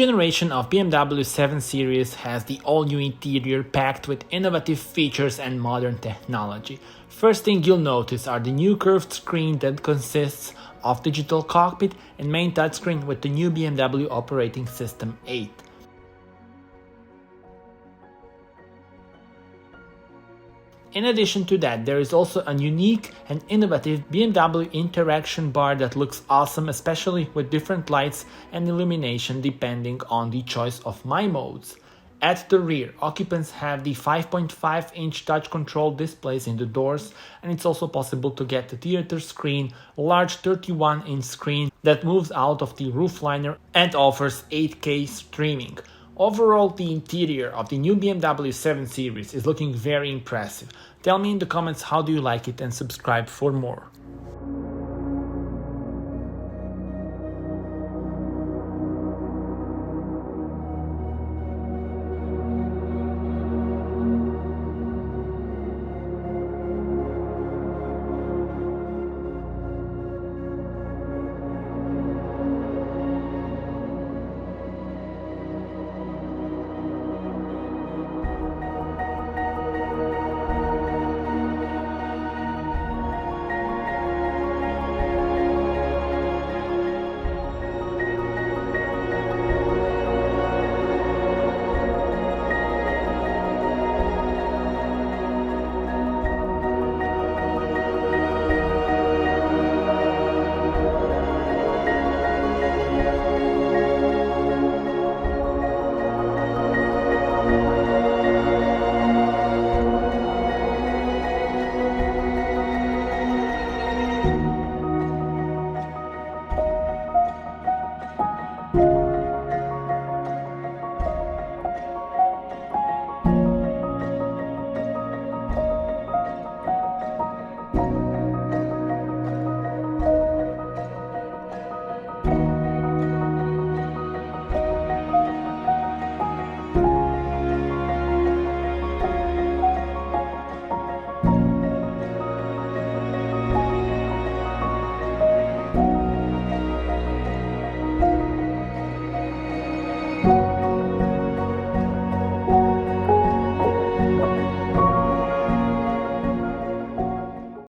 generation of BMW 7 Series has the all-new interior packed with innovative features and modern technology. First thing you'll notice are the new curved screen that consists of digital cockpit and main touchscreen with the new BMW Operating System 8. In addition to that, there is also a unique and innovative BMW Interaction Bar that looks awesome, especially with different lights and illumination depending on the choice of my modes. At the rear, occupants have the 5.5-inch touch control displays in the doors, and it's also possible to get the Theatre Screen, a large 31-inch screen that moves out of the roofliner and offers 8K streaming. Overall, the interior of the new BMW 7 Series is looking very impressive. Tell me in the comments how do you like it and subscribe for more.